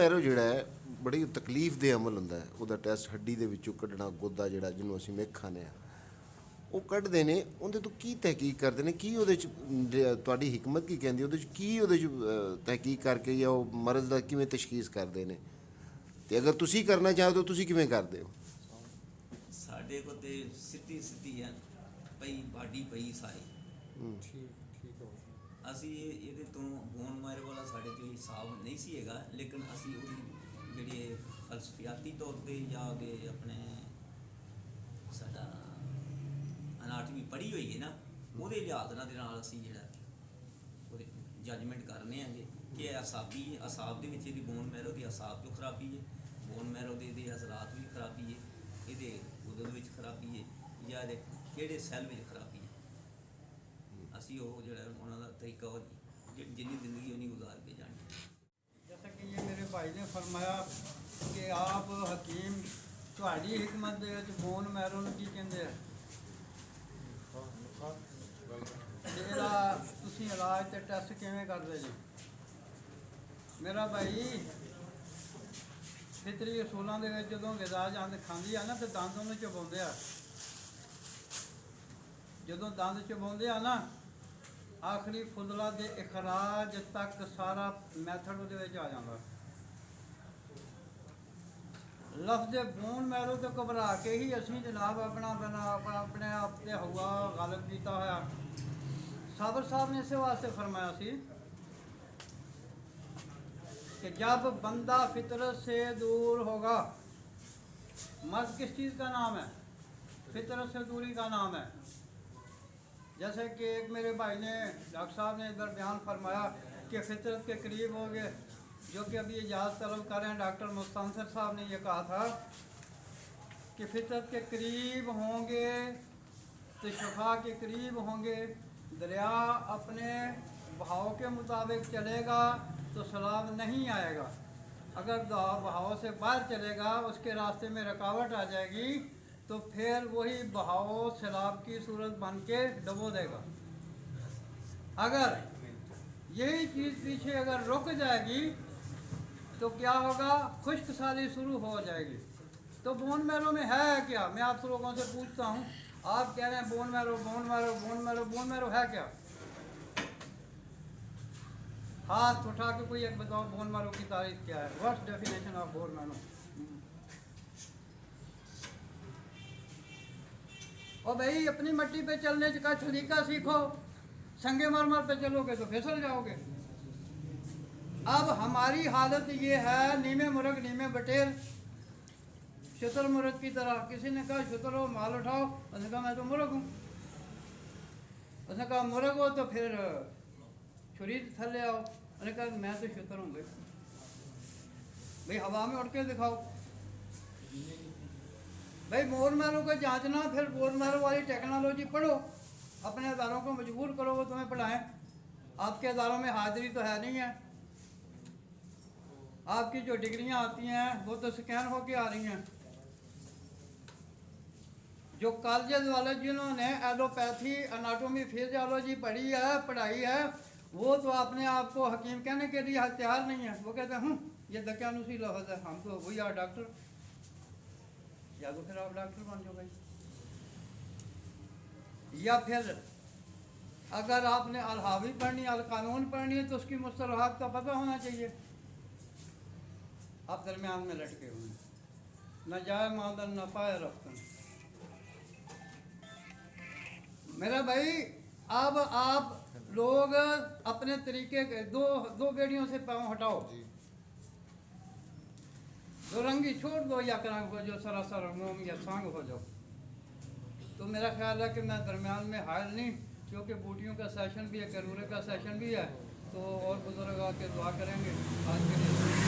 Marrow जिहड़ा है बड़ी तकलीफ दे अमल हुंदा है। ਉਹਦਾ ਟੈਸਟ ਹੱਡੀ ਦੇ ਵਿੱਚੋਂ ਕੱਢਣਾ, ਗੁੱਦਾ ਜਿਹੜਾ ਜਿਹਨੂੰ ਅਸੀਂ ਮਿੱਖ ਖਾਂਦੇ ਹਾਂ ਉਹ ਕੱਢਦੇ ਨੇ। ਉਹਦੇ ਤੋਂ ਕੀ ਤਹਿਕੀਕ ਕਰਦੇ ਨੇ, ਕੀ ਉਹਦੇ 'ਚ ਤੁਹਾਡੀ ਹਕਮਤ ਕੀ ਕਹਿੰਦੀ, ਉਹਦੇ 'ਚ ਕੀ ਉਹਦੇ 'ਚ ਤਹਿਕੀਕ ਕਰਕੇ ਜਾਂ ਉਹ ਮਰਜ਼ ਦਾ ਕਿਵੇਂ ਤਸ਼ਖੀਸ ਕਰਦੇ ਨੇ, ਅਤੇ ਅਗਰ ਤੁਸੀਂ ਕਰਨਾ ਚਾਹੋ ਤਾਂ ਤੁਸੀਂ ਕਿਵੇਂ ਕਰਦੇ ਹੋ? ਸਾਡੇ ਕੋਲ ਤੇ ਸਿੱਧੀ ਸਿੱਧੀ ਹੈ ਪਈ ਬਾਡੀ ਪਈ ਸਾਰੀ। ਠੀਕ ਹੋ ਅਸੀਂ ਇਹਦੇ ਤੋਂ ਬੋਨ ਮੈਰੋ ਵਾਲਾ ਸਾਡੇ ਕੋਲ ਹਿਸਾਬ ਨਹੀਂ ਸੀ ਹੈਗਾ, ਲੇਕਿਨ ਅਸੀਂ ਉਹਦੀ ਜਿਹੜੇ ਫਲਸਫਿਆਤੀ ਤੌਰ 'ਤੇ ਜਾਂ ਉਹਦੇ ਆਪਣੇ ਸਾਡਾ ਅਨਾਟਮੀ ਪੜ੍ਹੀ ਹੋਈ ਹੈ ਨਾ, ਉਹਦੇ ਲਿਹਾਜ਼ ਨਾਲ ਦੇ ਨਾਲ ਅਸੀਂ ਜਿਹੜਾ ਉਹਦੇ ਜੱਜਮੈਂਟ ਕਰਨੇ ਹਾਂ ਕਿ ਇਹ ਅਸਾਬੀ ਅਸਾਬ ਦੇ ਵਿੱਚ ਇਹਦੀ ਬੋਨ ਮੈਰੋ ਦੀ ਅਸਾਬ 'ਚੋਂ ਖਰਾਬੀ ਹੈ, ਬੋਨ ਮੈਰੋ ਦੇ ਇਹਦੇ ਅਜ਼ਰਾਤ ਵੀ ਖਰਾਬੀ ਹੈ, ਇਹਦੇ ਗੁਦਦ ਵਿੱਚ ਖਰਾਬੀ ਹੈ, ਜਾਂ ਇਹਦੇ ਕਿਹੜੇ ਸੈੱਲ ਵਿੱਚ ਖਰਾਬੀ ਹੈ। ਅਸੀਂ ਉਹ ਜਿਹੜਾ ਉਹਨਾਂ ਦਾ ਤਰੀਕਾ ਉਹ जितनी ज़िंदगी उन्हीं गुजार के जानी। जैसा कि ये मेरे भाई ने फरमाया कि आप हकीम ਤੁਹਾਡੀ हिकमत ਦੇ ਵਿੱਚ ਬੋਨ ਮੈਰੋ ਨੂੰ ਕੀ ਕਹਿੰਦੇ ਆ, ਇਹਦਾ ਤੁਸੀਂ ਇਲਾਜ ਤੇ ਟੈਸਟ ਕਿਵੇਂ ਕਰਦੇ ਜੀ? ਮੇਰਾ ਭਾਈ ਫਿਤਰੀ ਅਸੂਲਾਂ ਦੇ ਵਿੱਚ ਜਦੋਂ ਗਿਜ਼ਾ ਜੰਦ ਖਾਂਦੀ ਆ ਨਾ ਤੇ ਦੰਦ ਉਹਨੂੰ ਚਬਾਉਂਦੇ ਆ। ਜਦੋਂ ਦੰਦ ਚਬਾਉਂਦੇ ਆ ਨਾ आखिरी फुजला के इखराज तक सारा मैथड वो आ जाता। लफ्ज़ बोन मैरो तो घबरा के ही असी जनाब अपना अपने आप से हवा गालिब किया होया। साबर साहब ने इस वास्ते फरमाया सी कि जब बंदा फितरत से दूर होगा, मर्द किस चीज़ का नाम है? फितरत से दूरी का नाम है। जैसे कि एक मेरे भाई ने डॉक्टर साहब ने इधर बयान फरमाया कि फितरत के करीब हो गए, जो कि अभी इजाज़त तलब कर रहे हैं। डॉक्टर मुस्तंसर साहब ने यह कहा था कि फितरत के करीब होंगे तो शफा के करीब होंगे। दरिया अपने बहाव के मुताबिक चलेगा तो सैलाब नहीं आएगा, अगर बहाव से बाहर चलेगा उसके रास्ते में रुकावट आ जाएगी तो फिर वही बहाव सैलाब की सूरत बन के डबो देगा। अगर यही चीज़ पीछे अगर रुक जाएगी तो क्या होगा, खुश्क साली शुरू हो जाएगी। तो बोन मैरो में है क्या? मैं आप लोगों से पूछता हूँ, आप कह रहे हैं bone marrow bone marrow bone marrow bone marrow है क्या? हाथ उठा के कोई एक बताओ बोन मैरो की तारीफ क्या है? What's definition of bone marrow? और भाई अपनी मट्टी पे चलने का तरीका सीखो, संगे मरमर पे चलोगे तो फिसल जाओगे। अब हमारी हालत ये है, नीमे मुर्ग नीमे बटेर, शुतर मुर्ग की तरह। किसी ने कहा शुतर हो माल उठाओ, उसने कहा मैं तो मुर्ग हूँ। उसने कहा मुर्ग हो तो फिर छुरी थले आओ, उसने कहा मैं तो शुतर हूँ भाई हवा में उड़ के दिखाओ। भाई बोन मैरो को जांचना, फिर बोन मैरो वाली टेक्नोलॉजी पढ़ो, अपने अदारों को मजबूर करो वो तुम्हें पढ़ाएं। आपके अदारों में हाजिरी तो है नहीं है, आपकी जो डिग्रियां आती हैं वो तो स्कैन होके आ रही हैं। जो कॉलेज वाले जिन्होंने एलोपैथी एनाटोमी फिजियोलॉजी पढ़ाई है वो तो अपने आप को हकीम कहने के लिए तैयार नहीं है। वो कहते हैं ये दकियानुसी लफ्ज़ है, हम तो वही डॉक्टर, या तो फिर आप डॉक्टर बन जाओ भाई। या फिर अगर आपने अलहावी पढ़नी अल कानून पढ़नी है तो उसकी मुस्तलहात का पता होना चाहिए। आप दरमियान में लटके हुए हैं, न जाए मादन न पाए रफ्तन। मेरा भाई अब आप लोग अपने तरीके दो बेड़ियों से पाँव हटाओ, दो रंगी छोड़ दो या करंग हो जो सरासर मोम या सांग हो जाओ। तो मेरा ख्याल है कि मैं दरमियान में हायल नहीं, क्योंकि बूटियों का सेशन भी है, करूरे का सेशन भी है, तो और बुजुर्ग आके दुआ करेंगे। आज के लिए